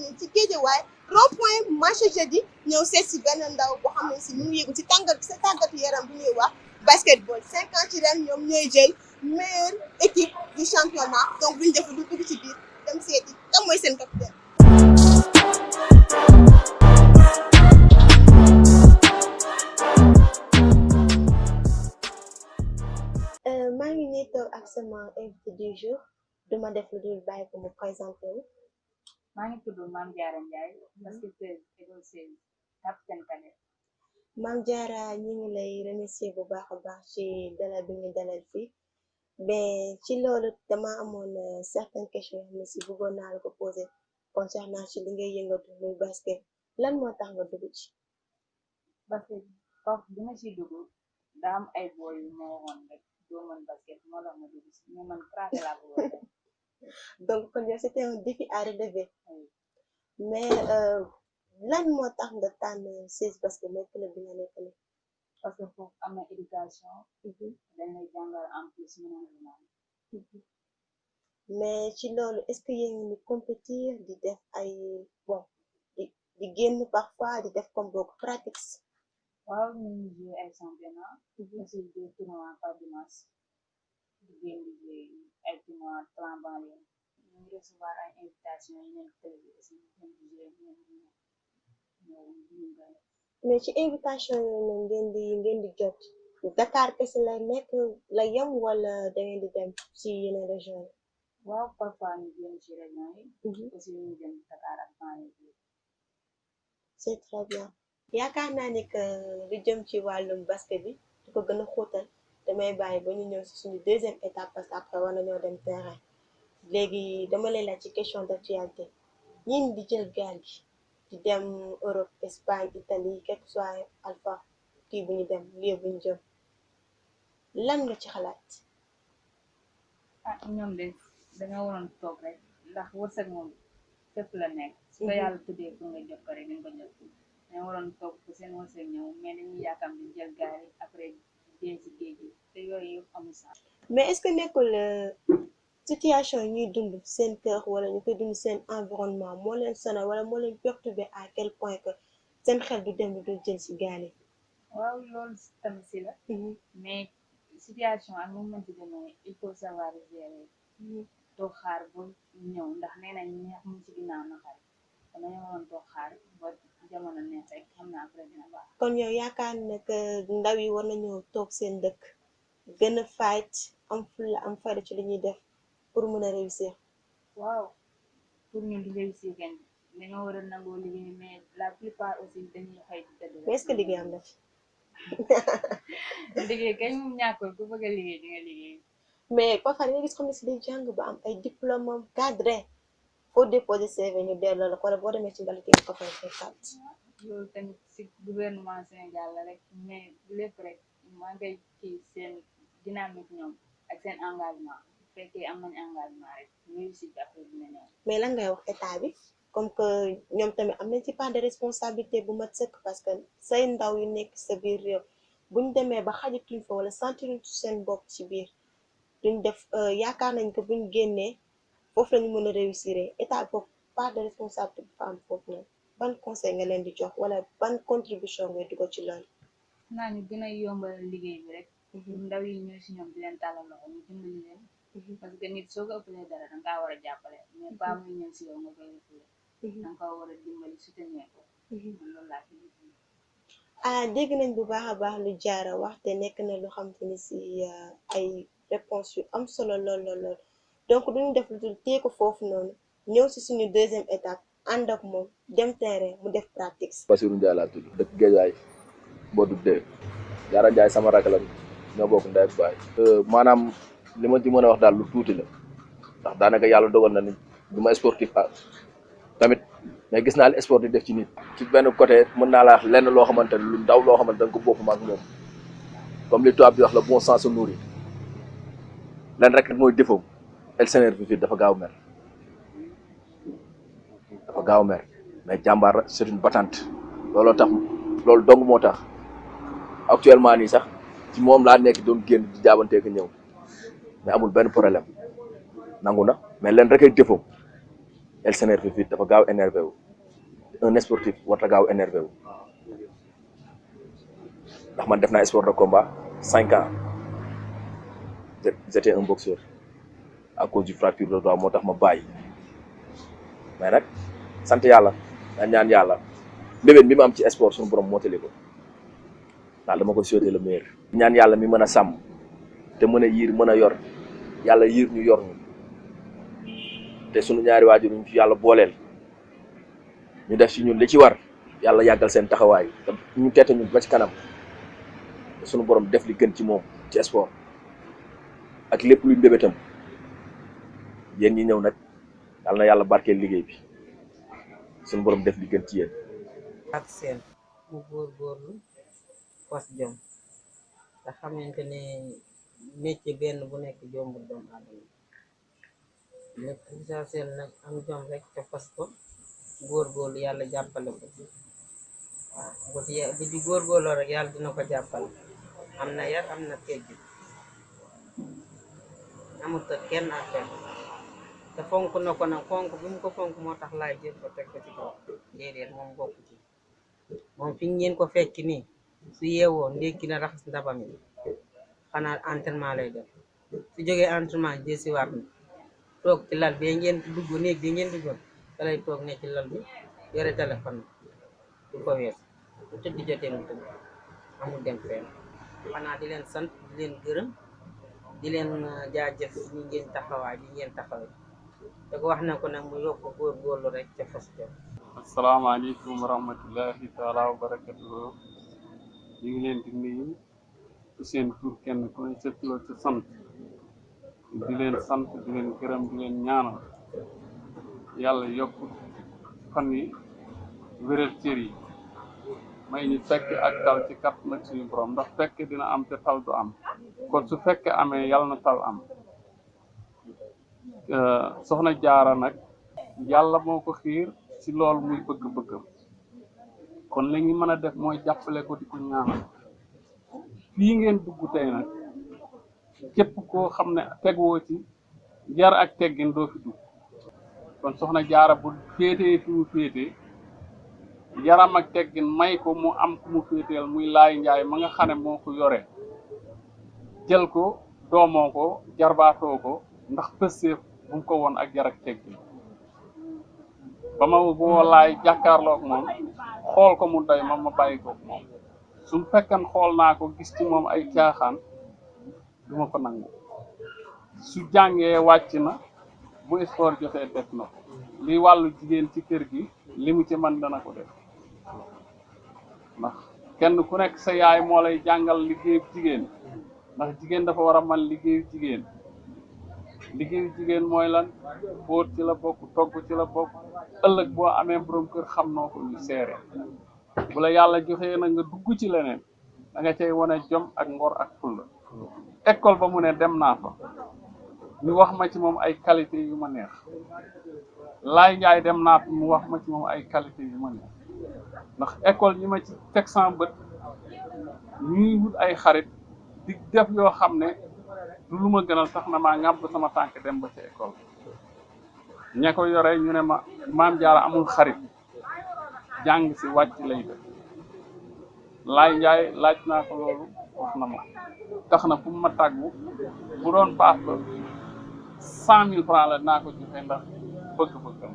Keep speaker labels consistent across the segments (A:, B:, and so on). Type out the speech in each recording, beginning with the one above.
A: nii ci Guédiawaye rond-point marché jeudi ñëw seet si benn ndaw boo xam ne si mu ngi yëgu ci tàggatu yaram bu ñuy wax basketball 5 ans ci ren ñoom ñooy jël meilleure équipe du championnat donc buñ def lu dugg ci biir dem seeti kan mooy seen capitaine. maa ngi nii toog ak sama invité du jour duma def lu dul bàyyi ko mu présenté wu.
B: maa ngi tudd Mame Diarra Ndiaye basketteur école 16 capitaine cadet.
A: Mame Diarra ñu ngi lay remercier bu baax a baax ci dalal bi ñu dalal fii mais ci loolu dama amoon certaines questions mais si bëggoon naa la ko poser concernant ci li ngay yëngatu muy basket lan moo tax nga dugg ci.
B: basket foofu bi ma ciy dugg daa am ay boy yu ma waxoon rek doo mën basket moo tax ma dugg ci mais man craqué laa ko woon def.
A: donc kon yow c'était un défi à relever mais lan moo tax nga tànn 16 basket mooy club bi nga nekk nii.
B: parce que foofu am na éducation. dañ lay jàngal en plus management.
A: mais ci loolu est-ce que yéen ngi compétir di def ay bon di génn parfois di def comme boog pratique.
B: waaw ñu ngi jouer ay championnat. aussi des tournois par dimanche. di génn di jouer ay tournois plan banlieue. ñu ngi recevoir ay invitation yi nekk télé bi aussi ñu ngi jouer
A: mais ci invitation yooyu ngeen di jot Dakar kese la nekk la yem wala da ngeen di dem ci yeneen région yi.
B: waaw parfois ñu génn ci région yi. aussi ñu dem Dakar ak banlieue.
A: c'est très bien yaakaar naa ni que lu jëm ci wàllum basket bi di ko gën a xóotal damay bàyyi ba ñu ñëw ci suñu deuxième étape parce que après war nañoo dem terrain léegi dama lay laaj ci question d'actualité ñin di jël gaal gi di dem Europe Espagne Italie quel que soit alpha kii bu ñu dem lieu bu ñu jëm lan nga ci xalaat.
B: ñoom de dañoo waroon toog rek ndax wërsëg moom fépp la nekk. su ko yàlla tuddee pour nga jot ko rek dañ ko jot dañoo waroon toog pour seen wërsëg ñëw mais dañuy yaakaar di jël gaal yi après dee ci géej gi te yooyu yëpp amul sax.
A: mais est-ce que nekkul situation yi ñuy dund seen kër wala ñu koy dund seen environnement moo leen sonal wala moo leen perturbé à quel point que seen xel du dem du jël ci gaal yi.
B: waaw loolu tamit si la. mais situation ak moom mënti demee il faut savoir gérer. toog xaar ba ñëw ndax nee nañ neex mu ci ginnaaw na xar dañoo waroon toog xaar ba jamono neex rek xam naa après dina baax.
A: kon yow yaakaar ne que ndaw yi war nañoo toog seen dëkk gën a fight am fulla am fayda ci li ñuy def pour mën a réussir.
B: waaw pour ñu di réussir kenn dañoo war a nangoo liggéey mais la plupart aussi dañuy xëy di tëdd.
A: mais est-ce que liggéey am na fi.
B: liggéey kañ ñàkkul ku bëgg a liggéey di nga liggéey.
A: mais parfois nga gis xam ne si day jàng ba am ay diplôme cadré faut déposer CV ñu delloo la wala boo demee ci mbalit yi ko fay fekkaat.
B: loolu tamit si gouvernement Sénégal la rek mais lépp rek maa ngay kii seen dynamique ñoom ak seen engagement bu fekkee am nañ engagement rek réussite après dina ñëw. mais
A: lan ngay wax état bi comme que ñoom tamit am nañ ci part de responsabilité bu mat sëkk parce que say ndaw yu nekk sa biir réew buñ demee ba xajatuñ fa wala sentiruñ seen bopp ci biir duñ def yaakaar nañ ko buñ génnee foofu lañu mën a réussir état foofu part de responsabilité bu fa am foofu noonu ban conseil nga leen di jox wala ban contribution ngay dugal ci loolu.
B: naa ñu gën a yombal liggéey bi rek. ndaw yi ñëw si ñoom di leen tàllal loxo ñu dimbali leen. parce que nit soo ko ëppalee dara da ngaa war a jàppale mais pas muy ñëw si yow nga koy ëppale. da nga ko war a dimbali soutenir ko. loolu laa fi
A: dégg nañ bu baax a baax lu Diarra wax te nekk na lu xam te ni si ay réponse yu am solo lool donc duñu def lu dul téye ko foofu noonu ñëw si suñu deuxième étape ànd ak moom dem terrain mu def pratique.
C: Bassirou Ndiaye laa tudd dëkk Guédiawaye Mbodou Dé Diarra Ndiaye sama rakk la ñoo bokk ndey ak baay. maanaam li ma ci mën a wax daal lu tuuti la ndax daanaka yàlla dogal na ni du ma sportif tamit mais gis naa li sport di def ci nit. ci benn côté mën naa la wax lenn loo xamante ne lu ndaw loo xamante da nga ko bokk ak moom comme li tubaab di wax la bon sens se nourrit lenn rek mooy défaut elle s'énerve vite dafa gaaw mer mais jàmbaar c'est une battante looloo tax loolu dong moo tax actuellement nii sax ci moom laa nekk doon génn di jaabantee ko ñëw mais amul benn problème nangu na mais leen rek ay défaut elle s'énerve vite dafa gaaw énervé wu un sportif warta gaaw énervé wu ndax man def naa sport de combat 5 ans j'étais un boxeur à cause du fracture de doigt moo tax ma bàyyi mais nag sant yàlla na ñaan yàlla mbébét bi ma am ci sport suñu borom mootali ko daal dama ko souhaiter le meilleur ñaan yàlla mi mën a sàmm te mën a yiir mën a yor yàlla yiir ñu yor ñu te sunu ñaari waajur ñu ci yàlla booleel ñu def ci ñun li ci war yàlla yàggal seen taxawaay te ñu teete ñun ba ci kanam te sunu borom def li gën ci moom ci sport ak lépp luy mbébétam yéen ñi ñëw nag yàlla na yàlla barkeel liggéey bi sunu borom def li gën ci yéen.
D: ak seen mu góorgóorlu fas jom te xamante ne métier benn bu nekk jombul doomu aadama lépp Issa Sène nag am jom rek te fas ko góorgóorlu yàlla jàppale ko waaw bu di góorgóorloo rek yàlla dina ko jàppale am na yar am na teggi amut ak kenn affaire te fonk na ko nag fonk bi mu ko fonk moo tax laay jël ko teg ko ci kaw déedéet moom bokk ci moom fi ngeen ko fekk nii su yeewoo ndékki na raxas ndabam yi xanaa entraînement lay def su jógee entraînement jësiwaat na toog ci lal bi ngeen dugg néeg bi ngeen duggoon da lay toog ne ci lal bi yore téléphone du ko wees bu tëdd jotee mu tëdd amul dem fenn xanaa di leen sant di leen gërëm di leen jaajëf ñi ngeen taxawaay bi ngeen taxawee te ko wax na ko nag mu yokk góorgóorlu rek ca fas jom.
E: asalaamaaleykum wa rahmatullahi taala wa barakatuhu ñu ngi leen di nuyu seen tur kenn ku ne sa tur sa sant di leen sant di leen gërëm di leen ñaanal yàlla yokk fan yi wéral cër yi may ñu fekk ak tal ci kat nag suñu borom ndax fekk dina am te tal du am kon su fekkee amee yàlla na tal am soxna jaara nag yàlla moo ko xiir ci loolu muy bëgg-bëggam kon li ñu mën a def mooy jàppale ko di ko ñaanal fii ngeen dugg tey nag képp koo xam ne tegwoo ci jar ak teggin doo fi dugg kon soxna jaara bu féetee fi mu féetee yaram ak teggin may ko mu am ku mu féeteel muy laay njaay ma nga xam ne moo ko yore jël ko doomoo ko jarbaatoo ko ndax pësteef bu mu ko woon ak jar ak teggin ba ma boo laay jàkkaarloo ak moom xool ko mu doy ma bàyyi ko moom su mu fekkan xool naa ko gis ci moom ay caaxaan duma ko nangu su jàngee wàcc na bu sport jotee def na ko li wàllu jigéen ci kër gi li mu ci man dana ko def ndax kenn ku nekk sa yaay moo lay jàngal liggéeyu jigéen ndax jigéen dafa war a man liggéeyu jigéen mooy lan fóot ci la bokk togg ci la bokk ëllëg boo amee borom kër xam noo ko ñu seere bu la yàlla joxee na nga dugg ci leneen da nga cay wane jom ak ngor ak fulla école ba mu ne dem naa fa ñu wax ma ci moom ay qualité yu ma neex laay njaay dem naa fa mu wax ma ci moom ay qualité yu ma neex ndax école ñi ma ci teg sama bët ñuy wut ay xarit di def yoo xam ne du lu ma gënal sax na maa ngàbb sama tànk dem ba ci école ña ko yore ñu ne ma maam jaara amul xarit jàng si wàcc lay def laay njaay laaj naa ko loolu wax na ma tax na fu mu ma tàggu bu doon paas ba 100 000 francs la naa ko joxe ndax bëgg-bëggam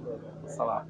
E: salaam.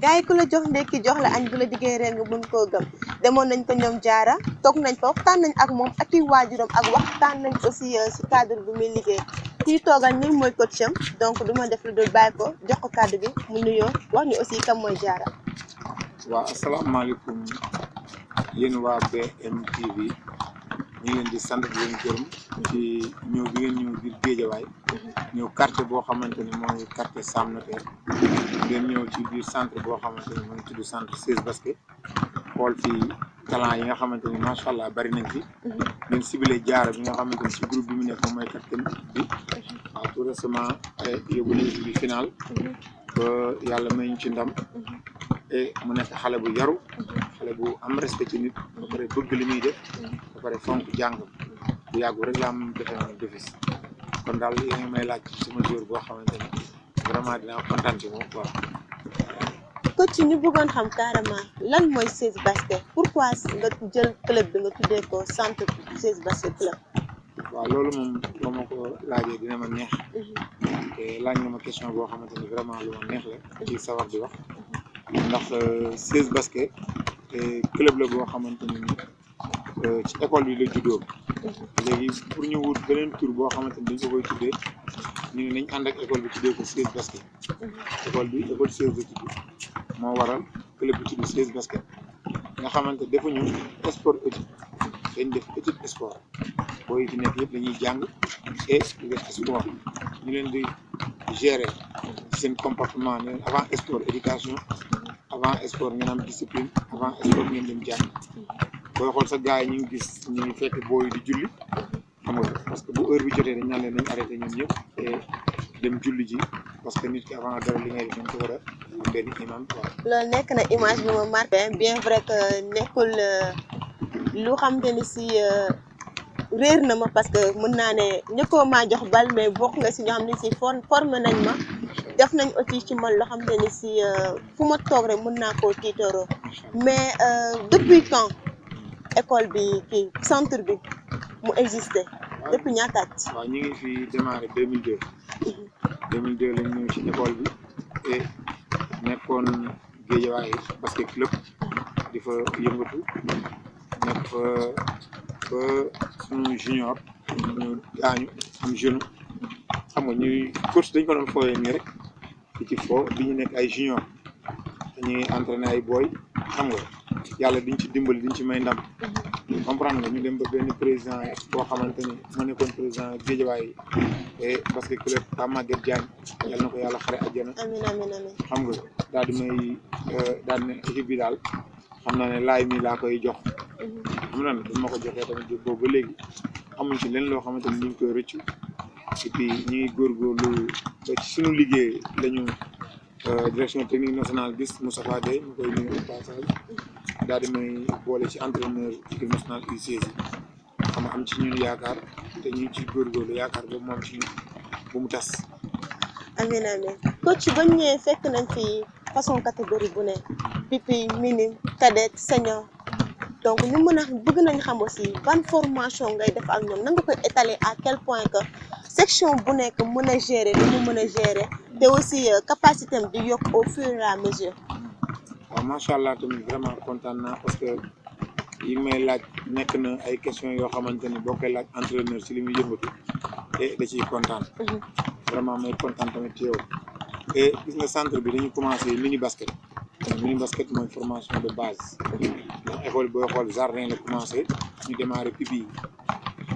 A: gars yi ku la jox ndekki jox la añ bu la diggee rek nga mën koo gëm demoon nañ ko ñoom jaara toog nañ fa waxtaan nañ ak moom ak i waajuram ak waxtaan nañ aussi si cadre bi muy liggéey kii toogal ni mooy coach am donc du ma def lu dul bàyyi ko jox ko kàddu bi mu nuyoo wax ñu aussi kam mooy jaara.
F: waaw asalaamaaleykum yéen waa BMTV ñu ngi leen di sant di leen gërëm ci ñëw bi ngeen ñëw biir Géejawaay ñëw quartier boo xamante ni mooy quartier Sam Notaire ngeen ñëw ci biir centre boo xamante ni mooy tudd centre 16 basket xool fii talent yi nga xamante ni macha allah bari nañ fi ngeen ciblé jaara bi nga xamante ni ci groupe bi mu nekk moom mooy capitaine bi waaw tout récemment yóbbu nañu ci bi final ba yàlla may ñu ci ndam et mu nekk xale bu yaru xale bu am respect ci nit ba pare bëgg li muy def ba pare fonk jàng bu yàggu rek la am defe naa defis kon daal yéen ngi may laaj ci sama jour boo xamante ni vraiment dinaa kontaan ci moom quoi.
A: coach ñu bëggoon xam carrément lan mooy 16 basket pourquoi nga jël club bi nga tuddee ko centre 16 basket club.
F: waaw loolu moom boo ma ko laajee dina ma neex te laaj nga ma question boo xamante ni vraiment lu ma neex la ci sawar di wax ndax 16 basket club la boo xamante ni ci école bi la juddoo léegi pour ñu wut beneen tur boo xamante ni dañ ko koy tuddee ñu ne nañ ànd ak école bi tuddee ko 16 basket école bi école 16 la tudd moo waral club bi tudd 16 basket nga xamante defuñu sport étude dañ def étude sport booy ci nekk yëpp dañuy jàng et di def sport ñu leen di gérer seen comportement ne leen avant sport éducation avant sport ngeen am discipline avant sport ngeen dem jàng booy xool sa gars yi ñu ngi gis ñu ngi fekk booy di julli xam nga parce que bu heure bi jotee dañ naan leen nañ arrêté ñoom ñëpp te dem julli ji parce que nit ki avant dara li ngay def dañ ko war a am benn imam quoi.
A: loolu nekk na image bi ma marqué bien vrai que nekkul lu xamante ni si réer na ma parce que mën naa ne ñëkkoo maa jox bal mais bokk nga si ñoo xam ne si formé nañ ma def nañ aussi ci man loo xamante ni si fu ma toog rek mën naa koo tiitaroo mais depuis quand école bi kii centre bi mu existé depuis ñaata at.
F: waaw ñu ngi fi démarré 2002 2002 lañ ñëw ci école bi et nekkoon Géejawaay basket club di fa yëngatu nekk fa ba suñu junior ñu gaañu am jeune xam nga ñuy course dañ ko doon fooyee nii rek di ci foo bi ñu nekk ay junior dañuy entraîné ay booy xam nga yàlla diñ ci dimbali diñ ci may ndam comprendre nga ñu dem ba benn président boo xamante ni moo nekkoon président Géejawaay et basket club Pa Maguette Diagne yàlla na ko yàlla xare àjjana
A: amiin amiin amiin
F: xam nga daal di may daal ne équipe bi daal xam naa ne laay mi laa koy jox xam na ne dañ ma ko joxee tamit boobu ba léegi amuñ ci leen loo xamante ni ñu ngi koy rëccu et puis ñu ngi góorgóorlu ba ci suñu liggéey lañu direction technique nationale gis Moustapha Gueye mu koy nuyu au passage daal di may boole ci entraîneur équipe nationale U16 yi xam nga am ci ñun yaakaar te ñu ngi ciy góorgóorlu yaakaar boobu moom ci ñun bu mu tas.
A: amiin amiin coach ba ñu ñëwee fekk nañ fi façon catégorie bu ne pipi minime cadet senior donc ñu mën a bëgg nañ xam aussi ban formation ngay def ak ñoom nan nga koy étaler à quel point que section bu nekk mën a gérer li mu mën a gérer te aussi capacité am di yokk au fur et à mesure.
F: waaw macha allah tamit vraiment kontaan naa parce que yi may laaj nekk na ay questions yoo xamante ni boo koy laaj entraîneur ci li muy yëngatu te da ciy kontaan. vraiment may kontaan tamit ci yow. et gis nga centre bi dañu commencé mini basket. mini basket mooy formation de base. ndax école booy xool jardin la commencé ñu démarré pipi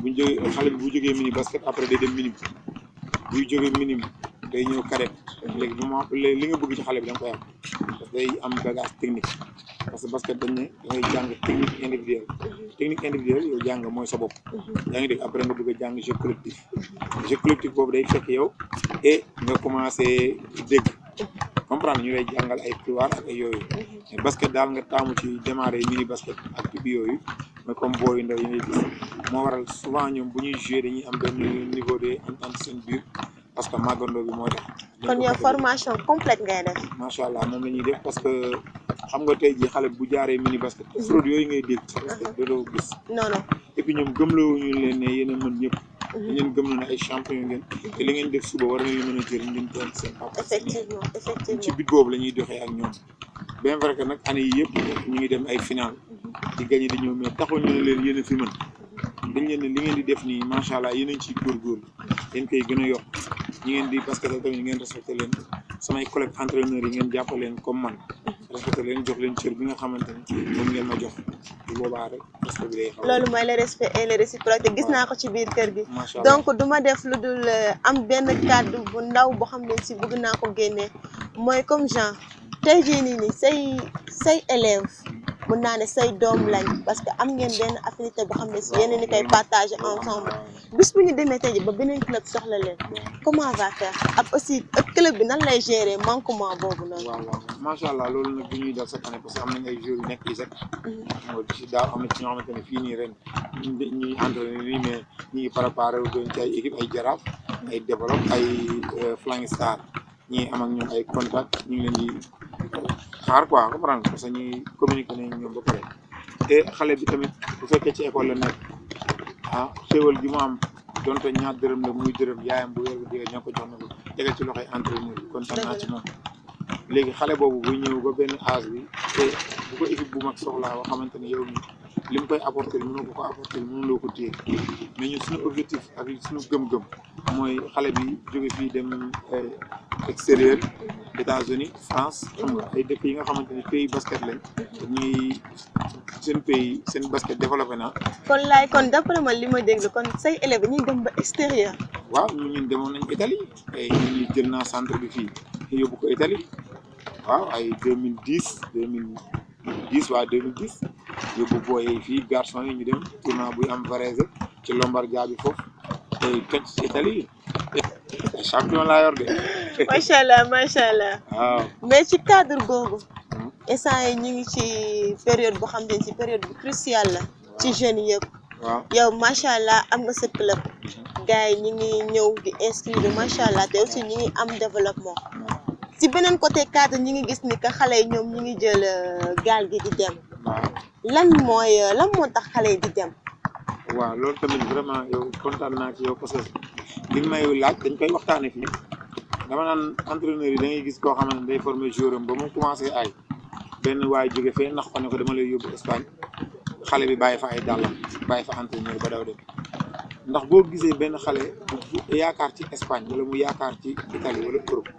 F: bu ñu jógee xale bi bu jógee mini basket après day dem minime buy jógee minime day ñëw cadet léegi moment li nga bëgg ci xale bi da nga koy am parce que day am bagage technique parce que basket dañ ne da ngay jàng technique individuelle yow jàng mooy sa bopp yaa ngi dégg après nga bëgg a jàng jeu collectif boobu day fekk yow et nga commencé dégg comprendre ñu lay jàngal ay couloir ak ay yooyu mais basket daal nga taamu ci démarrer mini basket ak pipi yooyu mais comme booyu ndaw yi ngay gis moo waral souvent ñoom bu ñuy jouer dañuy am benn niveau de entente seen biir parce que màggandoo bi moo tax.
A: kon yow formation complète ngay def.
F: macha allah moom la ñuy def parce que xam nga tey jii xale bu jaaree mini basket. fraude yooyu ngay dégg. parce que dootoo gis.
A: non non.
F: et puis ñoom gëmloo ñu leen ne yéen a mën ñëpp ngeen gëm na ne ay champion ngeen te li ngeen def suba war na leen mën a jëriñ ngeen doon seen papa
A: effectivement
F: ci bit boobu la ñuy doxee ak ñoom bien vrai que nag année yi yëpp ñu ngi dem ay final di gagné di ñëw mais taxul ñu ne leen yéen a fi mën dañ leen ne li ngeen di def nii macha allah yéen a ngi ciy góorgóorlu yéen koy gën a yokk ñi ngeen di parce que tamit ngeen respecté leen samay collègues entraîneurs yi ngeen jàppale leen comme man respecté leen jox leen cër bi nga xamante ni moom ngeen ma jox bu boobaa rek respect bi day xaw
A: loolu mooy le respect et le réciproque gis naa ko ci biir kër gi
F: macha allah
A: donc du ma def lu dul am benn kàddu bu ndaw boo xam ne si bëgg naa ko génnee mooy comme genre tey jii nii say élèves mun naa ne say doom lañ parce que am ngeen benn affinité boo xam ne si yeneen ni koy partager ensemble bis bu ñu demee tey jii ba beneen club soxla leen comment va faire ak aussi club bi nan lay gérer manquement boobu noonu.
F: waaw macha allah loolu nag du ñuy def chaque année parce que am nañ ay joueurs yu nekk ISEC. mooy ci daaw am na ci ñoo xamante ne fii nii ren ñuy entraîné nii mais ñu ngi préparé wu doon ci ay équipe ay jaraaf ay développe ay Flying Star ñii am ak ñoom ay contact ñu ngi leen di xaar quoi comprendre parce que ñuy communiqué nañ ñoom ba pare te xale bi tamit bu fekkee ci école la nekk xéwal gi mu am donte ñaar dërëm la muy dërëm yaayam bu weer bu dee ñoo ko jox na ko tegal ci loxoy entraîneur bi kontaan naa ci moom léegi xale boobu buy ñëw ba benn âge bi te bu ko équipe bu mag soxlaa boo xamante ne yow mi li mu koy apporter mënoo ko apporter mënuloo ko téye mais ñun suñu objectif ak suñu gëm-gëm mooy xale bi jóge fii dem extérieur États-Unis France xam nga ay dëkk yi nga xamante ne pays basket lañ ñuy seen pays seen basket développé na.
A: kon d'après man li ma dégg kon say élèves ñuy dem ba extérieur.
F: waaw ñun demoon nañ Italie ay ñun jël naa centre bi fii yóbbu ko Italie waaw ay 2010 waa 2010 yóbbu booy fii garçon yi ñu dem tournoi buy am Varese ci Lombardia bi foofu tey toj ci Italie champion laa yor de.
A: macha allah macha allah.
F: waaw
A: mais ci cadre googu. instant yi ñu ngi ci période boo xam ne ci période bu cruciale la. ci jeunes yëpp.
F: waaw
A: yow macha allah am nga sa club. gars yi ñu ngi ñëw di inscrire macha allah te aussi ñu ngi am développement. ci beneen côté cadre ñi ngi gis ni que xale yi ñoom ñi ngi jël gaal gi di dem. lan moo tax xale yi di dem.
F: waaw loolu tamit vraiment yow kontaan naa ci yow parce que li may laaj dañ koy waxtaane fii dama naan entraîneur yi da ngay gis koo xamante ne day former joueur am ba mu commencé ay benn waay jóge fee nax ko ne ko dama lay yóbbu Espagne xale bi bàyyi fa ay dàllam bàyyi fa entraîneur ba daw dem ndax boo gisee benn xale bu yaakaar ci Espagne wala mu yaakaar ci Italie wala Europe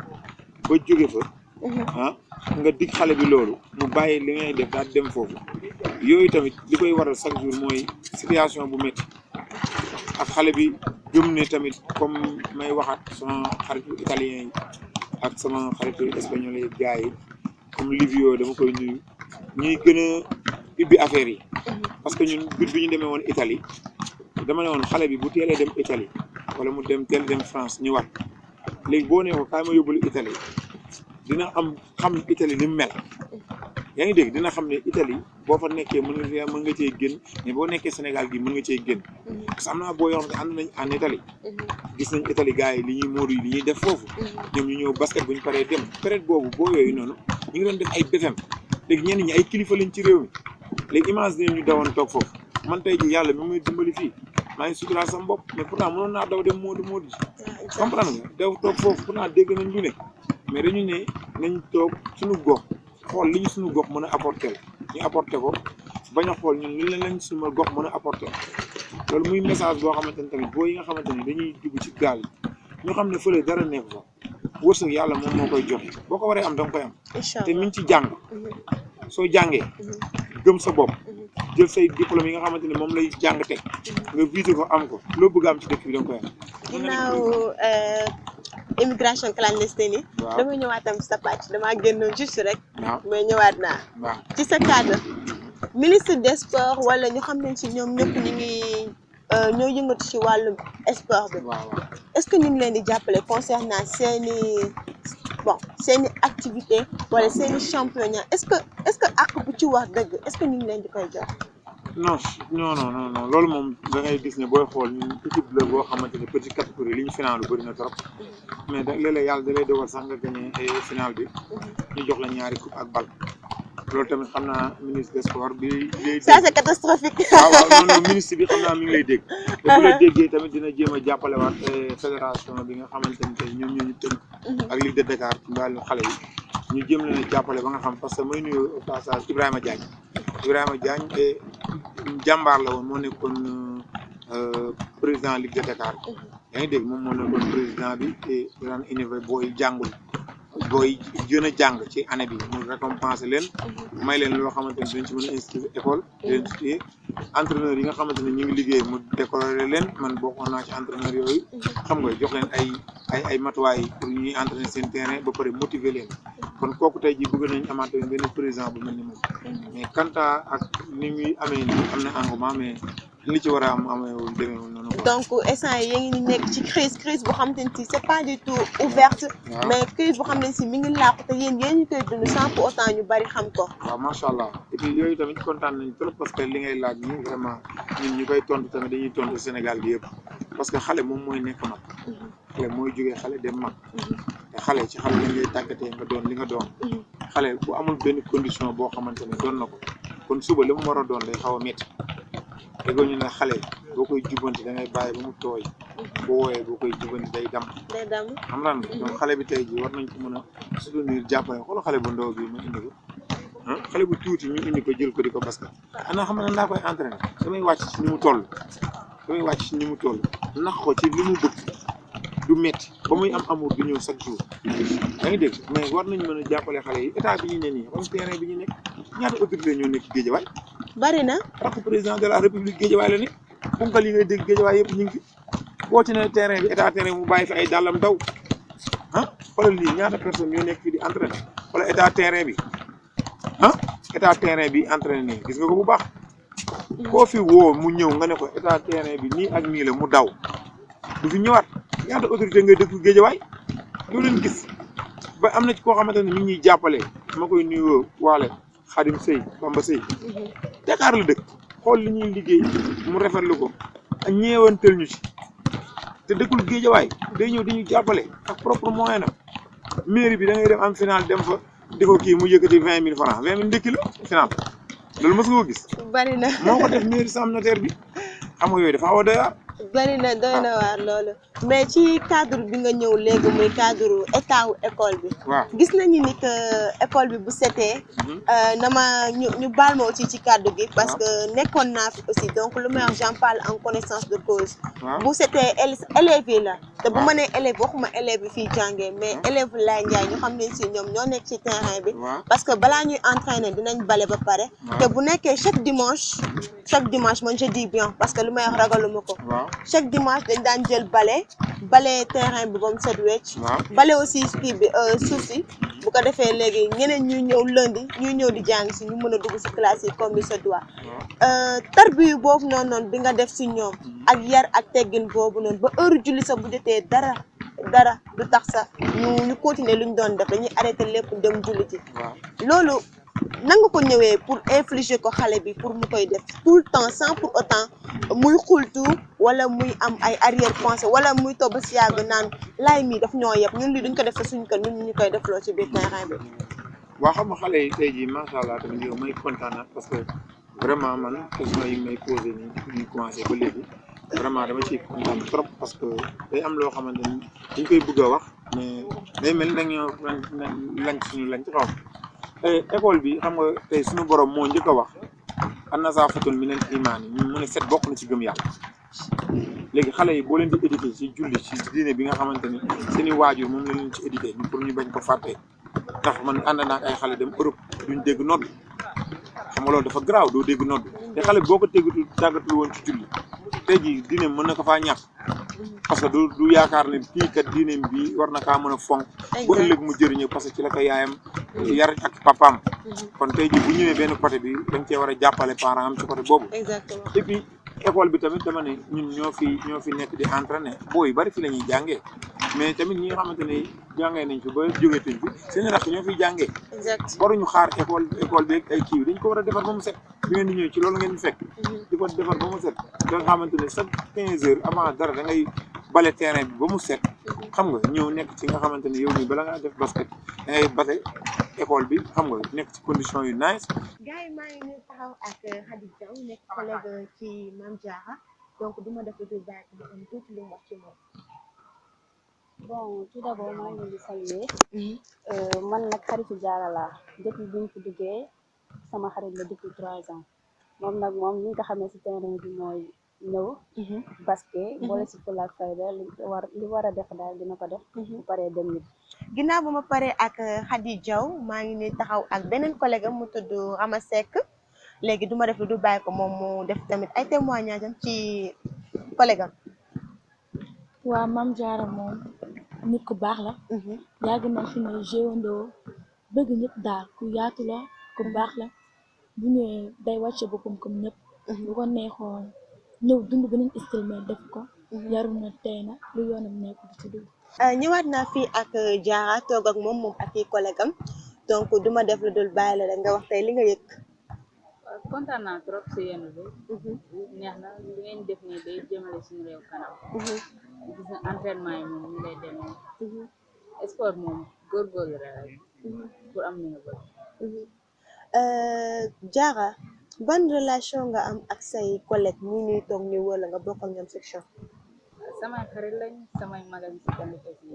F: ba jóge fa nga dig xale bi loolu mu bàyyi li ngay def daal dem foofu yooyu tamit li koy waral chaque jour mooy situation bu métti ak xale bi gëm ne tamit comme may waxaat sama xaritu italien yi ak sama xaritu espagnol yi gars yi comme Livio dama koy nuyu ñuy gën a ubbi affaire yi parce que ñun but bi ñu demee woon Italie dama ne woon xale bi bu teelee dem Italie wala mu teel dem France ñëwaat léegi boo nee ko kaay ma yóbbul Italie dina am xam Italie ni mu mel yaa ngi dégg dina xam ne Italie boo fa nekkee mën nga cee génn mais boo nekkee Sénégal gi mën nga cee génn parce que am naa boo yoo xam ne ànd nañ en Italie gis nañ Italie gars yi li ñuy móodu yi li ñuy def foofu ñoom ñu ñëw basket bu ñu paree dem période boobu boo yooyu noonu ñu ngi doon def ay BFM léegi ñenn ñi ay kilifa lañ ci réew mi léegi imagine ñu dawoon toog foofu man tey ji yàlla mi muy dimbali fii maa ngi suturaal sama bopp mais pourtant mënoon naa daw dem móodu ji comprendre nga daw toog foofu pourtant dégg nañ lu ne mais dañu ne nañ toog suñu gox xool li ñu suñu gox mën a apporter ñu apporter ko bañ a xool ñun li lañ suñu gox mën a apporter loolu muy message boo xamante ne tamit boo yi nga xamante ne dañuy dugg ci gaal yi ñu xam ne fële dara nekk fa wërsëg yàlla moom moo koy joxe boo ko waree am danga koy am te mi ngi ci jàng soo jàngee gëm sa bopp jël say diplôme yi nga xamante ne moom lay jàng teg nga visé ko am ko loo bëgg am ci dëkk bi danga koy am
A: ginnaaw immigration clandestine yi damay ñëwaatam sa pàcc damaa génnoon juste rek mais ñëwaat naa ci sa cadre ministre des sports wala ñu xam ne ci ñoom ñëpp ñu ngi ñoo yëngatu ci wàllum sport bi est-ce que ñu ngi leen di jàppale concernant seeni activité wala seeni championnat est-ce que àq bu ci wax dëgg est-ce que ñu ngi leen di koy jox
F: non loolu moom da ngay gis ne booy xool ñun équipe la boo xamante ne petite catégorie li ñu final lu bëri na trop mais léeg-léeg yàlla da lay dogal sax nga gagné final bi ñu jox la ñaari coupe ak bal loolu tamit xam naa ministre des sports bi lay
A: ça c'est catastrophique.
F: waaw non ministre bi xam naa mi ngi lay dégg te bu la déggee tamit dina jéem a jàppale waat fédération bi nga xamante ni tey ñoom ñoo ñu tënk ak Ligue de Dakar ci wàllu xale yi ñu jëm leen a jàppale ba nga xam parce que may nuyu au passage Ibrahima Diagne jàmbaar la woon moo nekkoon président Ligue de Dakar yaa ngi dégg moom moo nekkoon président bi te daan innové booy jàngul booy gën a jàng ci année bi mu récompenser leen may leen loo xamante ni dañ ci mën a inscrire école leen ci entraîneur yi nga xamante ne ñu ngi liggéey mu décorer leen man bokkoon naa ci entraîneur yooyu xam nga jox leen ay matuwaay pour ñuy entraîner seen terrain ba pare motiver leen kon kooku tey jii bëgg nañ amaat benn président bu mel ni moom mais quant à ak ni muy amee nii am na engouement mais li ci war a am ameewul demeewul noonu quoi.
A: donc instant yi ngi nekk ci crise boo xamante ne si c'est pas du tout ouverte mais crise boo xam ne si mi ngi làqu te yéen ñu koy dund sans pour autant ñu bari xam ko.
F: waaw macha allah et puis yooyu tamit kontaan nañ trop parce que li ngay laaj nii vraiment ñun ñu koy tontu tamit dañuy tontu Sénégal bi yëpp parce que xale moom mooy nekk mag xale mooy jógee xale dem mag te xale ci xale lañ lay tàggatee nga doon li nga doon xale bu amul benn condition boo xamante ne doon na ko kon suba li mu war a doon day xaw a métti déggoo ñu ne xale boo koy jubbanti da ngay bàyyi ba mu tooy boo wooyee boo koy jubbanti day dam xam naa ne donc xale bi tey jii war nañ ko mën a soutenir jàppale xoolal xale bu ndaw bi mu indi ko xale bu tuuti ñu indi ko jël ko di ko basket ana xam ne naa koy entraîné damay wàcc ci ni mu toll nax ko ci li mu bëgg du metti ba muy am amour du ñëw chaque jour da ngi dégg mais war nañ mën a jàppale xale yi état bi ñu ne nii comme terrain bi ñu nekk ñaata autorité ñoo nekk Guédiawaye
A: bari na
F: rakk président de la république Guédiawaye la ne punkal yi ngay dégg Guédiawaye yëpp ñu ngi fi boo ci ne terrain bi état terrain mu bàyyi fi ay dàllam daw xoolal lii ñaata personne ñoo nekk fii di entraîné wala état terrain bi état terrain bi entraîné nii gis nga ko bu baax koo fi woo mu ñëw nga ne ko état terrain bi nii ak nii la mu daw du fi ñëwaat ñaata autorité ngay dëkk Guédiawaye doo leen gis ba am na ci koo xamante ne ñu ngi ñuy jàppale ma koy nuyoo waale Xadim Sey Bamba Sey Dakar la dëkk xool li ñuy liggéey mu rafetlu ko ak ñeewantel ñu ci te dëkkul Guédiawaye day ñëw di ñu jàppale ak propre moyen na mairie bi da ngay dem am final dem fa di ko kii mu yëkkati 20 000 francs 20 000 ndekki la final loolu mës nga ko gis.
A: bari na
F: moo ko def mairie Sam Notaire bi xam nga yooyu dafa xaw a doy waar.
A: bari na doy na waar loolu mais ci cadre bi nga ñëw léegi muy cadre état wu école bi.
F: waaw
A: gis nañu ni que école bi bu setee. na ma ñu baal ma aussi ci cadre gi. parce que nekkoon naa fi aussi donc lu may wax j'en parle en connaissance de cause. bu setee élèves yi la. te bu ma nee élève waxuma élève yi fii jàngee mais élève lay njaay ñu xam ne si ñoom ñoo nekk ci terrain bi. parce que balaa ñuy entraîner dinañ bale ba pare. te bu nekkee chaque dimanche man je dis bien parce que lu may wax ragaluma ko. chaque dimanche dañ daan jël bale terrain bi ba mu set wecc bale aussi kii bi suuf si bu ko defee léegi ñeneen ñuy ñëw lundi ñuy ñëw di jàng si ñu mën a dugg si classe yi comme il se doit tarbiyu boobu noonu bi nga def si ñoom ak yar ak teggin boobu noonu ba heure julli sax bu jotee dara du tax sax ñu continuer lu ñu doon def dañuy arrêté lépp dem julli ci loolu nanga ko ñëwee pour infliger ko xale bi pour mu koy def tout le temps sans pour autant muy xultu wala muy am ay arrière pensée wala muy toog ba si yàgg naan laay mii daf ñoo yeb ñun lii duñ ko def suñ ko ñun ñu koy defloo ci biir terrain bi.
F: waa xam nga xale yi tey jii macha allah tamit yow may kontaan parce que vraiment man question yi may posé nii ñu commencé ba léegi vraiment dama ciy kontaan trop parce que day am loo xamante ni dañ koy bëgg a wax mais day mel ni dañoo lañ ci xaw école bi xam nga tey suñu borom moo njëkk a wax an-nazaafatun minal iimaan yi mu ne set bokk na ci gëm yàlla léegi xale yi boo leen di éduquer ci julli ci diine bi nga xamante ni seen i waajur moom la leen ci éduquer pour ñu bañ ko fàtte ndax man ànd naa ak ay xale dem Europe duñ dégg nodd xam nga loolu dafa garaaw doo dégg nodd te xale boo ko tàggatul woon ci julli tey jii diine mën na ko faa ñàkk parce que du yaakaar ne kii kat diineem bi war na kaa mën a fonk bu ëllëg mu jëriñu parce que ci la ko yaayam yar ak papaam kon tey jii bu ñëwee benn côté bi dañ cee war a jàppale parent am ci côté boobu et puis école bi tamit dama ne ñun ñoo fi nekk di entraîner booy bari fi la ñuy jàngee mais tamit ñi nga xamante ne jàngee nañ fi ba jógee tuñ fi seen rax ñoo fiy jàngee waruñu xaar école bi ay kii dañ ko war a defar ba mu set bi ngeen di ñëw ci loolu ngeen di fekk di ko defar ba mu set da nga xamante ne chaque 15 heures avant dara da ngay bale terrain bi ba mu set xam nga ñëw nekk ci nga xamante ne yow nii bala ngaa def basket da ngay base école bi xam nga nekk ci condition yu nice.
A: gars yi maa ngi ñu taxaw ak Khady Diaw nekk collègue ci Mame Diarra donc duma def lu dul bàyyi ko mu am tuuti lu mu wax ci moom.
G: bon tout d'abord maa ngi leen di saluer man nag xaritu Diarra laa depuis bi ñu fi duggee sama xarit la depuis 3 ans moom nag moom li nga xamee si terrain bi mooy ñëw basket boole si fulla ak fayda li war a def daal dina ko def bu paree dem nit
A: ginnaaw ba ma paree ak Khady Diaw maa ngi ni taxaw ak beneen collègue am mu tudd Rama Seck léegi duma def lu dul bàyyi ko moom mu def tamit ay témoignage am ci collègue am.
H: waa Mame Diarra moom nit ku baax la yàgg na fi ne géwandoo bëgg ñëpp daal ku yaatu la ku baax la bu ñëwee day wàcce boppam comme ñëpp bu ko neexoon ñëw dund beneen style mais def ko yaru na tey na lu yoonam nekk di ci dugg.
A: ñëwaat naa fii ak Diarra toog ak moom ak i collègue am donc duma def lu dul bàyyi la rek nga wax tey li nga yëg.
B: kontaan naa trop si yéen bi neex na li ngeen def nii day jëmale suñu réew kanam gis na entraînement yi moom ñu lay demee sport moom góorgóorlu rek pour am li nga bëgg.
A: Diarra ban relation nga am ak say collègue ñi ñuy toog ñu wala nga bokk ak ñoom section.
B: samay xarit lañ samay magal si tamit aussi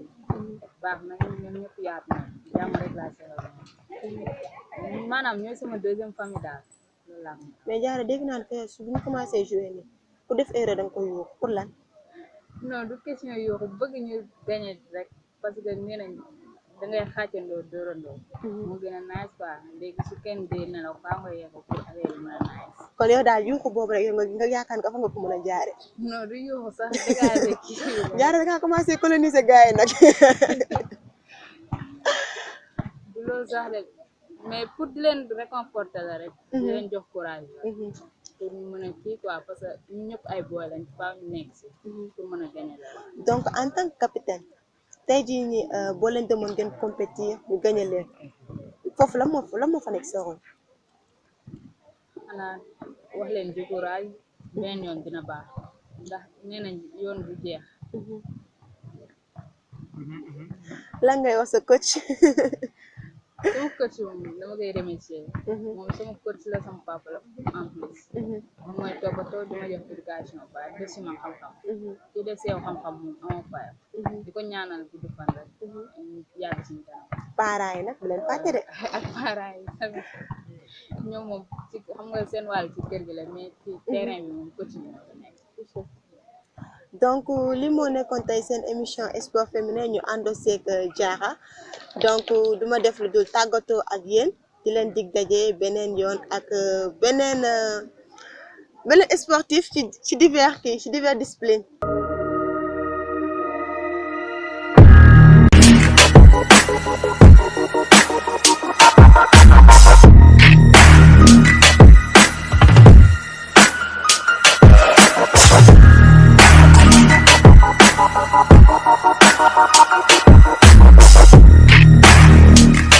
B: baax na ñoom ñëpp yaatu na jàmm rek laa seetlu maanaam ñooy sama deuxième famille daal loolu laa
A: mais Diarra dégg naa ne su bu ñu commencé jouer nii ku def erreur da nga koy yuux pour lan.
B: non du question yooxu bëgg ñu gagné rek parce que nee nañ da ngay xàccandoo dóorandoo mu gën a nice quoi léegi su kenn dee nelaw faa nga yeeko pour affaire yi mën a nice.
A: kon yow daal yuuxu boobu rek yow nga yaakaar nga fa nga ko mën a jaare.
B: non du yuuxu sax dégagé kii
A: Diarra da ngaa commencé coloniser gars yi nag.
B: du loolu sax de mais pour di leen réconforter la rek di leen jox courage pour ñu mën a kii quoi parce que ñu ñëpp ay boy lañ faa ñu nekk si pour mën a gagné la.
A: donc en tant que capitaine tey jii nii boo leen demoon ngeen compétir ñu gagné leen foofu la moo fa nekk sa rôle.
B: xanaa wax leen di courage benn yoon dina baax ndax nee nañ yoon bu jeex.
A: lan ngay wax sa coach.
B: sama coach moom dama koy remercier moom sama coach la sama papa la en plus moom mooy toppatoo dama jox éducation ba def si man xam-xam ki def si yow xam-xam moom amoo fayam di ko ñaanal gudd fan rek yàgg suñu kanam.
A: parents yi nag bu leen fàtte de.
B: ak parents yi tamit ñoom moom ci xam nga seen wàll ci kër gi la mais ci terrain bi moom coach bi moo ko nekk.
A: donc li moo nekkoon tey seen émission sport féminin ñu àndoo seeg Diarra donc duma def lu dul tàggatoo ak yéen di leen dig daje beneen yoon ak beneen sportif ci divers discipline.